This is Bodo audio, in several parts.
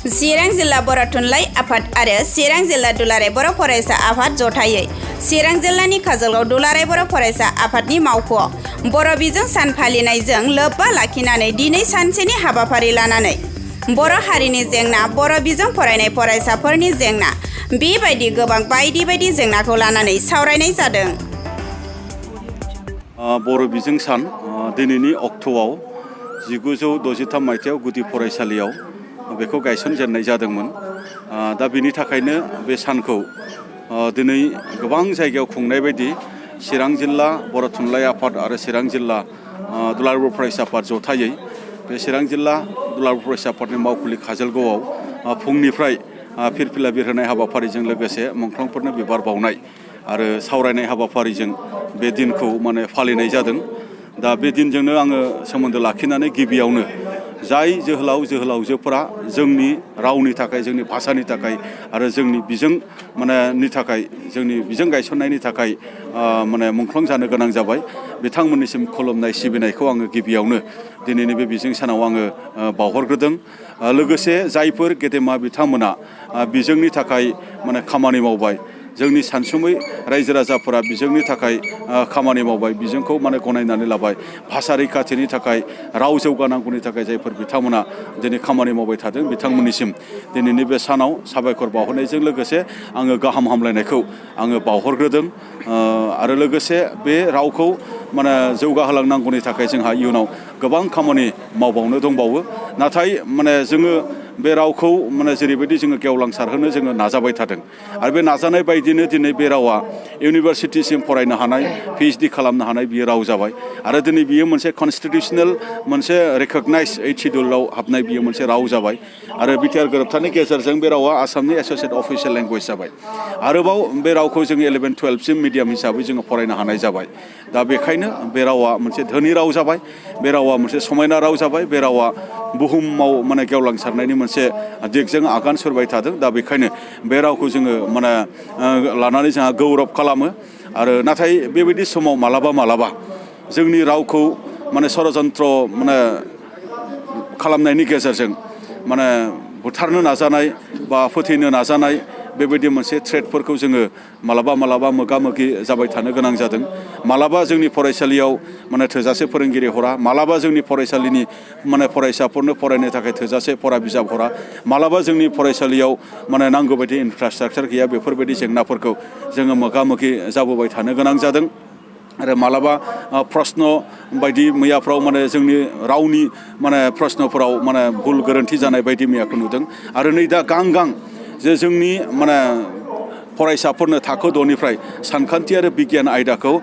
चिरां जिल्ला बर' थुनलाइ आफाद आरो चिरां जिल्ला दुलाराय बर' फरायसा आफाद जथायै चिरां जिल्लानि काजलगाव दुलाराय बर' फरायसा आफादनि मावख'आव बर' बिजों सान फालिनायजों लोब्बा लाखिनानै दिनै सानसेनि हाबाफारि लानानै बर' हारिनि जेंना, बर' बिजों फरायनाय फरायसाफोरनि जेंना बेबायदि गोबां बायदि जेंनाखौ लानानै सावरायनाय जादों। बर' बिजों सान दिनैनि अक्ट'आव 1963 मायथाइयाव गुदि फरायसालियाव बेखौ गायसनजेननाय जादोंमोन। दा बिनि थाखायनो बे सानखौ दिनै गोबां जायगायाव खुंनाय बायदि चिरां जिल्ला बर' थुनलाइ आफाद आरो चिरां जिल्ला दुलाराय बर' फरायसा आफाद जथायै बे चिरां जिल्ला दुलाराय बर' फरायसा आफादनि मावखुलि काजलगावआव फुंनिफ्राय फिरफिला बिरहोनाय हाबाफारिजों लोगोसे मुंख्लंफोरनो बिबार बावनाय आरो सावरायनाय हाबाफारिजों बे दिनखौ फालिनाय जादों। दा बे दिनजोंनो आङो सोमोन्दो लाखिनानै गिबियावनो जाय जोहोलाव जोहोलावजोफोरा जोंनि रावनि थाखाय, जोंनि भाषानि थाखाय आरो जोंनि बिजों नि थाखाय, जोंनि बिजों गायसननायनि थाखाय मुंख्लं जानो गोनां जाबाय, बिथांमोननिसिम खुलुमनाय सिबिनायखौ आङो गिबियावनो दिनैनि बे बिजों सानाव आङो बावहरग्रोदों। लोगोसे जायफोर गेदेमा बिथांमोना बिजोंनि थाखाय खामानि मावबाय, जोंनि सानसुमै रायजो राजाफोरा बिजोंनि थाखाय खामानि मावबाय, बिजोंखौ गनायनानै लाबाय, भाषा रैखाथिनि थाखाय, राव जौगानांगौनि थाखाय जायफोर बिथांमोना दिनै खामानि मावबाय थादों, बिथांमोननिसिम दिनैनि बे सानाव साबायखर बावहरनायजों लोगोसे आङो गाहाम हामलायनायखौ आङो बावहरग्रोदों। आरो लोगोसे बे रावखौ जौगाहोलांनांगौनि थाखाय जोंहा इयुनाव गोबां खामानि मावबावनो दंबावो। नाथाय जोङो बे रावखौ जेरैबायदि जोङो गेवलांसारहोनो जोङो नाजाबाय थादों आरो बे नाजानाय बायदिनो दिनै बे रावा इउनिभारसिटिसिम फरायनो हानाय, PhD खालामनो हानाय बियो राव जाबाय आरो दिनै बियो मोनसे कनस्टिटिउसनेल रेकगनाइज 8 शिड्युलाव हाबनाय बियो मोनसे राव जाबाय आरो बिटिआर गोरोबथानि गेजेरजों बे रावा आसामनि एस'सियेट अफिसियेल लेंगुवेज जाबाय। आरोबाव बे रावखौ जोङो 11-12 सिम मिडियाम हिसाबै जोङो फरायनो हानाय जाबाय। दा बेखायनो बे रावा मोनसे धोनि राव जाबाय, बे रावा मोनसे समायना राव जाबाय, बे रावा बुहुमाव गेवलांसारनायनि मोनसे दिगजों आगान सुरबाय थादों। दा बेखायनो बे रावखौ जोङो लानानै जोंहा गौरब खालामो। आरो नाथाय बेबायदि समाव मालाबा जोंनि रावखौ षड़यन्त्र खालामनायनि गेजेरजों बुथारनो नाजानाय बा फोथैनो नाजानाय बेबायदि मोनसे थ्रेटफोरखौ जोङो मालाबा मोगा मोगि जाबाय थानो गोनां जादों। मालाबा जोंनि फरायसालियाव थोजासे फोरोंगिरि हरा, मालाबा जोंनि फरायसालिनि फरायसाफोरनो फरायनो थाखाय थोजासे फरा बिजाब हरा, मालाबा जोंनि फरायसालियाव नांगौ बायदि इनफ्रास्ट्राक्चार गैया। बेफोरबायदि जेंनाफोरखौ जोङो मोगा मोगि जाबोबाय थानो गोनां जादों। आरो मालाबा प्रश्न बायदि मैयाफ्राव जोंनि रावनि प्रश्नफोराव भुल गोरोन्थि जानाय बायदि मैयाखौ नुदों। आरो नै दा गां जे जोंनि फरायसाफोरनो थाखो 6निफ्राय सानखान्थि आरो बिगियान आयदाखौ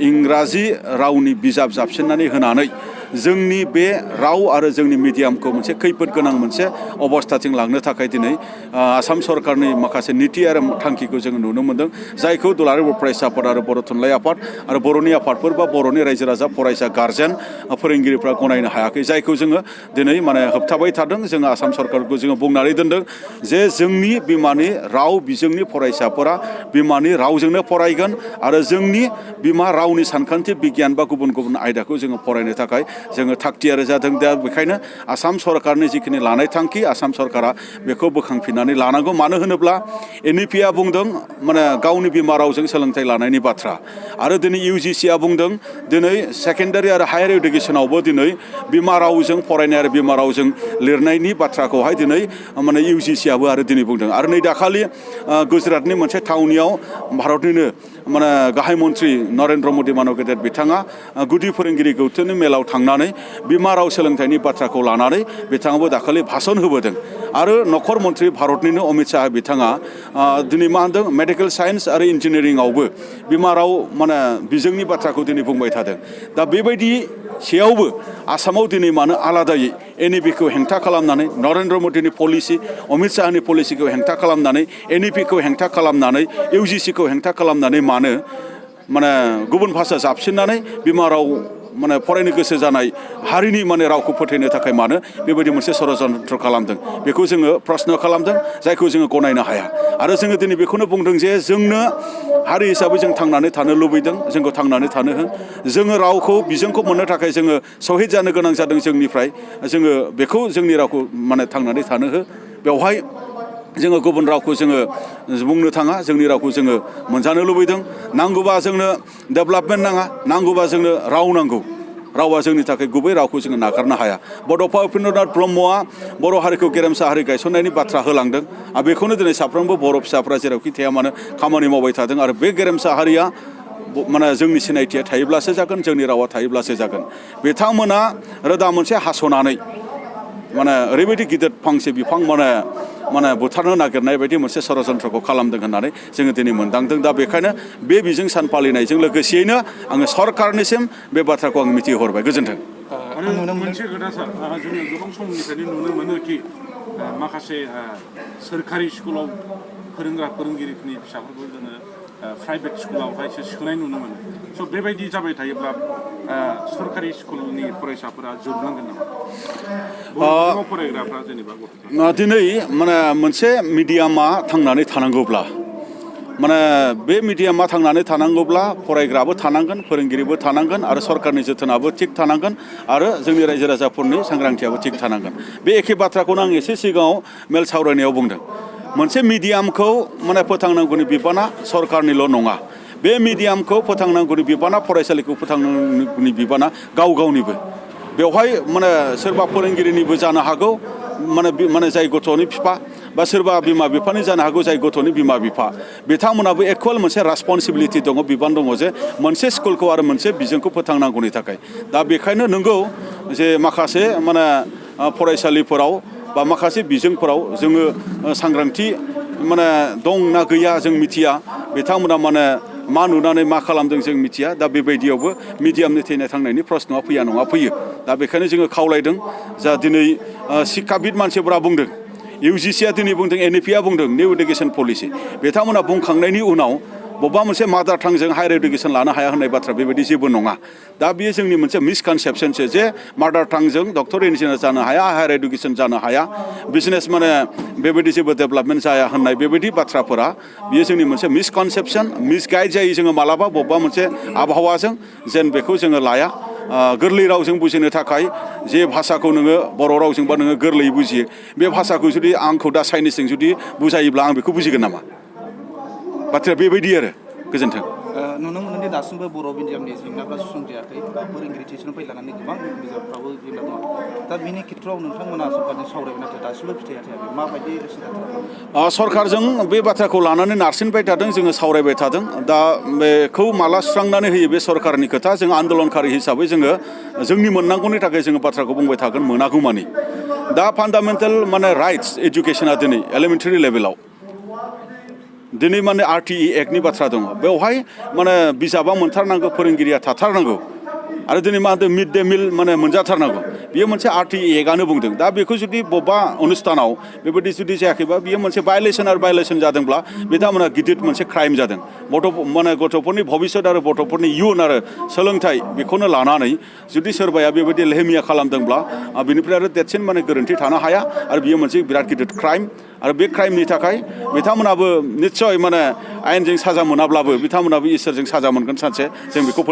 इंराजि रावनि बिजाब जाबसिननानै होनानै जोंनि बे राव आरो जोंनि मिडियामखौ मोनसे खैफोद गोनां मोनसे अबस्थाथिं लांनो थाखाय दिनै आसाम सरकारनि माखासे नीति आरो थांखिखौ जोङो नुनो मोनदों, जायखौ दुलाराय बर' फरायसा आफाद आरो बर' थुनलाइ आफाद आरो बर'नि आफादफोर बा बर'नि रायजो राजा, फरायसा, गार्जेन, फोरोंगिरिफ्रा गनायनो हायाखै, जायखौ जोङो दिनै होबथाबाय थादों। जोङो आसाम सरकारखौ जोङो बुंनानै दोनदों जे जोंनि बिमानि राव बिजोंनि फरायसाफोरा बिमानि रावजोंनो फरायगोन आरो जोंनि बिमा रावनि सानखान्थि, बिगियान बा गुबुन आयदाखौ जोङो फरायनो थाखाय जोङो थागथियारि जादों। दा बेखायनो आसाम सरकारनि जिखिनि लानाय थांखि, आसाम सरकारा बेखौ बोखांफिननानै लानांगौ। मानो होनोब्ला NEP-आ बुंदों गावनि बिमा रावजों सोलोंथाइ लानायनि बाथ्रा आरो दिनै UGC-आ बुंदों दिनै सेकेन्डारि आरो हायार इडुकेसनावबो दिनै बिमा रावजों फरायनाय आरो बिमा रावजों लिरनायनि बाथ्राखौहाय दिनै UGC-आबो आरो दिनै बुंदों। आरो नै दाखालि गुजरातनि मोनसे थावनियाव भारतनिनो गाहाय मन्त्रि नरेन्द्र मदि मानब गेदेर बिथाङा गुदि फोरोंगिरि गौथुमनि मेलाव थांनानै बिमा राव सोलोंथाइनि बाथ्राखौ लानानै बिथाङाबो दाखालि भाषण होबोदों। आरो नखर मन्त्रि भारतनिनो अमित शाह बिथाङा दिनै मा होनदों, मेडिकेल साइन्स आरो इन्जिनियारिंआवबो बिमा राव बिजोंनि बाथ्राखौ दिनै बुंबाय थादों। दा बेबायदि सेयावबो आसामाव दिनै मानो आलादायै NEP-खौ हेंथा खालामनानै, नरेन्द्र मदिनि पलिसि, अमित शाहनि पलिसिखौ हेंथा खालामनानै, NEP-खौ हेंथा खालामनानै, UGC-खौ हेंथा खालामनानै मानो गुबुन भाषा जाबसिननानै बिमा राव फरायनो गोसो जानाय हारिनि रावखौ फोथैनो थाखाय मानो बेबायदि मोनसे षड़यन्त्र खालामदों, बेखौ जोङो प्रश्न खालामदों, जायखौ जोङो गनायनो हाया। आरो जोङो दिनै बेखौनो बुंदों जे जोंनो हारि हिसाबै जों थांनानै थानो लुबैदों, जोंखौ थांनानै थानो हो। जोङो रावखौ बिजोंखौ मोननो थाखाय जोङो शहीद जानो गोनां जादों जोंनिफ्राय, जोङो बेखौ जोंनि रावखौ थांनानै थानो हो। बेवहाय जोङो गुबुन रावखौ जोङो बुंनो थाङा जोंनि रावखौ जोङो मोनजानो लुबैदों नांगौबा जोंनो डेभेलपमेन्ट नाङा नांगौबा जोंनो राव नांगौ रावा जोंनि थाखाय गुबै रावखौ जोङो नागारनो हाया बड'फा उपेन्द्रनाथ ब्रह्मआ बर' हारिखौ गेरेमसा हारि गायसननायनि बाथ्रा होलांदों आरो बेखौनो दिनै साफ्रोमबो बर' फिसाफ्रा जेरावखि थाया मानो खामानि मावबाय थादों आरो बे गेरेमसा हारिया माने जोंनि सिनायथिया थायोब्लासो जागोन जोंनि रावा थायोब्लासो जागोन बिथांमोना रोदा मोनसे हास'नानै माने ओरैबायदि गिदिर फांसे बिफां माने बुथारनो नागिरनाय बायदि मोनसे षड़यन्त्रखौ खालामदों होननानै जोङो दिनै मोनदांदों दा बेखायनो बे बिजों सान फालिनायजों लोगोसेयैनो आङो सरकारनिसिम बे बाथ्राखौ आं मिथिहरबाय गोजोन्थों। आरो मोनसे खोथा सार जोङो गोबां समनिफ्रायनो नुनो मोनो कि माखासे सोरखारि स्कुलाव फोरोंगिरिफोरनि फिसाफोरखौ जोङो प्राइभेट स्कुलावहायसो सोनाय नुनो मोनो स' बेबायदि जाबाय थायोब्ला सरकारि स्कुलनि फरायसाफोरा जोबलांगोन नामा फरायग्राफ्रा जेनेबा दिनै माने मोनसे मिडियामा थांनानै थानांगौब्ला माने बे मिडियामा थांनानै थानांगौब्ला फरायग्राबो थानांगोन फोरोंगिरिबो थानांगोन आरो सरकारनि जोथोनाबो थिग थानांगोन आरो जोंनि रायजो राजाफोरनि सांग्रांथियाबो थिग थानांगोन बे एखे बाथ्राखौनो आं एसे सिगाङाव मेल सावरायनायाव बुंदों मोनसे मिडियामखौ माने फोथांनांगौनि बिबाना सरकारनिल' नङा बे मिडियामखौ फोथांनांगौनि बिबाना फरायसालिखौ फोथांनांगौनि बिबाना गावनिबो बेवहाय माने सोरबा फोरोंगिरिनिबो जानो हागौ माने जाय गथ'नि बिफा बा सोरबा बिमा बिफानि जानो हागौ जाय गथ'नि बिमा बिफा बिथांमोनाबो इकुवेल मोनसे रेसपन्सिबिलिटि दङ बिबान दङ जे मोनसे स्कुलखौ आरो मोनसे बिजोंखौ फोथांनांगौनि थाखाय दा बेखायनो नंगौ जे माखासे माने फरायसालिफोराव बा माखासे बिजोंफोराव जोङो सांग्रांथि माने दं ना गैया जों मिथिया बिथांमोना माने मा नुनानै मा खालामदों जों मिथिया दा बेबायदियावबो मिडियामनि थैनाय थांनायनि प्रश्नआ फैया नङा फैयो दा बेखायनो जोङो खावलायदों जा दिनै शिक्षाबिद मानसिफोरा बुंदों UGCआ दिनै बुंदों NEPआ बुंदों निउ इडुकेसन पलिसि बिथांमोना बुंखांनायनि उनाव बबेबा मोनसे मादार टांजों हायार इडुकेसन लानो हाया होननाय बाथ्रा बेबायदि जेबो नङा दा बेयो जोंनि मोनसे मिसकनसेपसनसो जे मादार टांजों डक्टर इन्जिनियार जानो हाया हायार इडुकेसन जानो हाया बिजनेस माने बेबायदि जेबो डेभेलपमेन्ट जाया होननाय बेबायदि बाथ्राफोरा बेयो जोंनि मोनसे मिसकनसेपसन मिसगाइड जायो जोङो मालाबा बबेबा मोनसे आबहावाजों जेन बेखौ जोङो लाया गोरलै रावजों बुजिनो थाखाय जे भाषाखौ नोङो बर' रावजोंबा नोङो गोरलैयै बुजियो बे भाषाखौ जुदि आंखौ दा चाइनिसजों जुदि बुजायोब्ला आं बेखौ बुजिगोन नामा बाथ्राया बेबायदि आरो गोजोन्थों नुनो मोनोदि दासिमबो बर' मिडियामनि जेंनाफ्रा सुस्रांजायाखै फोरोंगिरि थिसननिफ्राय लानानै गोबां बिजाबफ्राबो जेंना दङ दा बेनि खेथ्रआव नोंथांमोना सरकारजों सावरायबाय नाथाय दासिमबो फिथाइया थायाखै माबायदि सरकारजों बे बाथ्राखौ लानानै नारसिनबाय थादों जोङो सावरायबाय थादों दा बेखौ माला सुस्रांनानै होयो बे सरकारनि खोथा जों आन्दलनकारि हिसाबै जोङो जोंनि मोननांगौनि थाखाय जोङो बाथ्राखौ बुंबाय थागोन मोनागौमानि दा फान्डामेन्टेल माने राइट्स एजुकेसना दिनै एलिमेन्टारि लेभेलाव दिनै माने RTE एक्टनि बाथ्रा दङ बेवहाय माने बिजाबा मोनथारनांगौ फोरोंगिरिया थाथारनांगौ आरो दिनै मा होनदों मिड डे मिल माने मोनजाथारनांगौ बेयो मोनसे RTE एक्टआनो बुंदों दा बेखौ जुदि बबेबा अनुस्थानाव बेबायदि जुदि जायाखैबा बेयो मोनसे भायलेसन जादोंब्ला बिथांमोना गिदिर मोनसे क्राइम जादों माने गथ'फोरनि भबिष्यत आरो गथ'फोरनि इयुन आरो सोलोंथाइ बेखौनो लानानै जुदि सोरबाया बेबायदि लेहेमिया खालामदोंब्ला बेनिफ्राय आरो देरसिन माने गोरोन्थि थानो हाया आरो बियो मोनसे बिराद गिदिर क्राइम आरो बे क्राइमनि थाखाय बिथांमोनाबो निस्सय माने आयेनजों साजा मोनाब्लाबो बिथांमोनाबो इसोरजों साजा मोनगोन सानसे जों बेखौ